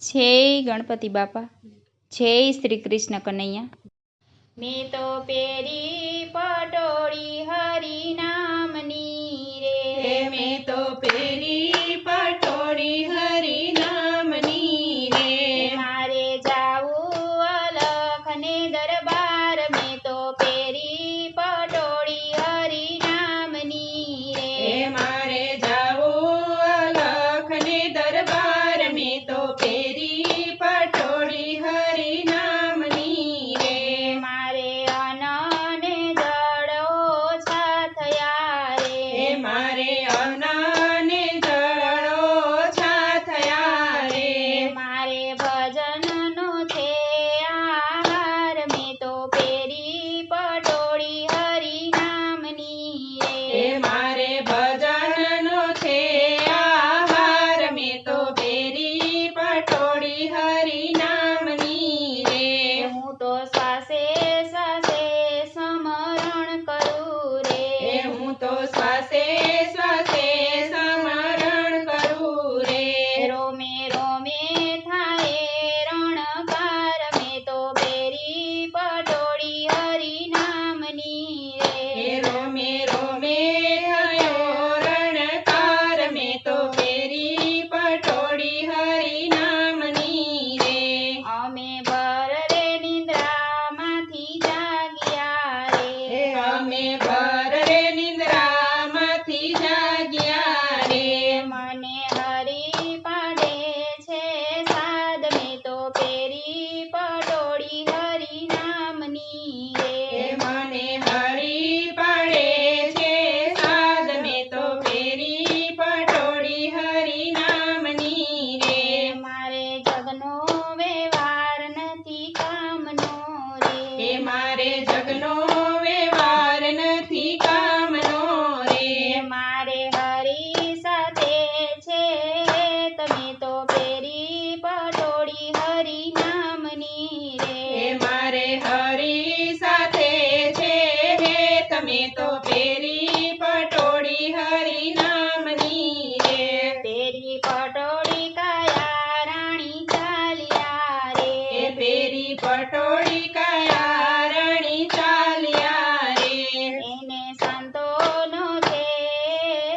જય ગણપતિ બાપા, જય શ્રી કૃષ્ણ કનૈયા। મેં તો પેરી પટોળી હરી નામની રે, મેં તો પેરી પટોળી હરી નામની રે। મારે જાવું અલખને દરબાર, મેં તો પેરી પટોળી હરી નામની રે। મારે જાવું અલખને દરબાર, મેં તો પેરી પટોળી હરી નામની રે। મારે અનને જળ ઓછા થયા રે, મારે અન્નને જળ ઓછા થયા રે। મારે ભજનનો છે આહાર, મેં તો પેરી પટોળી હરી નામની રે। મારે ભજનનો છે આહાર, મેં તો પેરી પટોળી હરી નામની રે। હું તો શ્વાસે શ્વાસે સ્મરણ કરું રે, હું તો શ્વાસે શ્વાસે સ્મરણ કરું રે। રોમે રોમે થાય રણકાર, મેં તો પેરી પટોળી હરી નામની રે। રોમે રોમે થયો રણકાર, મેં તો પેરી પટોળી હરી નામની રે। અમે ભર રે નિંદ્રામાંથી જાગ્યા રે, અમે ભર રે નિંદ્રામાંથી જાગ્યા રે। મને હરી પાડે છે સાદ, મેં તો પેરી પટોળી હરી નામની રે। મને હરી પાડે છે સાદ, મેં તો પેરી પટોળી હરી નામની રે। મારે જગનો વ્યવહાર નથી કામનો રે, મારે જગનો વ્યવહાર નથી કામનો રે। મારે હરી સાથે છે તમે તો પેરી પટોળી હરી નામની રે। મારે હરી સાથે છે તમે તો પેરી પટોળી હરી નામની રે। પેરી પટોળી કાયા રાણી ચાલ્યા રે, પેરી પટોળી કયા રાણી ચાલ્યા રે। એને સંતોનો છે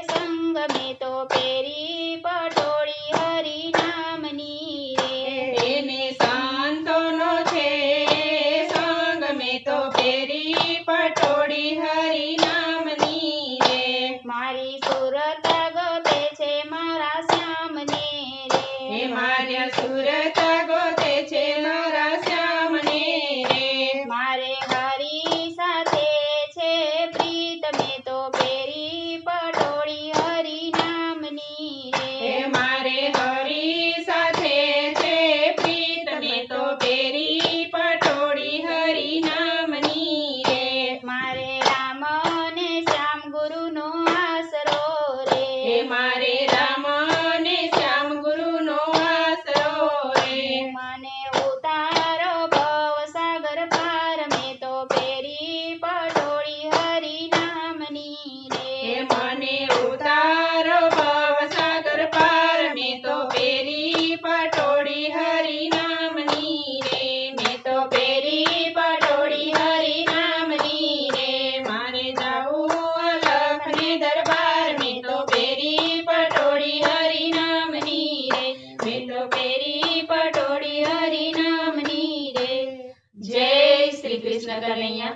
સંગ, મેં તો પેરી પટોળી હરી નામની રે। એને સંતોનો છે સંગ, મેં તો પેરી પટોળી હરી નામની રે। મારી સુરત ગોતે છે મારા શ્યામને રે, માર્યા સુરત ગોતે છે મારા શ્યામને રે। મારે હરી સાથે છે પ્રીત, મેં તો પેરી પટોળી હરી નામની રે। મારે હરી સાથે છે પ્રીત, મેં તો પેરી પટોળી હરી નામની રે। મારે રામ ને શ્યામ ગુરુનો આસરો રે, મારે રામ ને શ્યામ ગુરુનો આસરો રે। મને ઉતારો ભવસાગર પાર, મેં તો પેરી પટોળી હરી નામની રે। મને ઉતારો ભવસાગર પાર, મેં તો પેરી પટોળી હરી નામની રે। મેં તો પેરી પટોળી હરી નામની રે। મારે જાવું અલખને દરબાર, મેં તો પેરી પટોળી હરી નામની રે। મેં તો પેરી પટોળી હરી નામની રે। જય શ્રી કૃષ્ણ કનૈયા।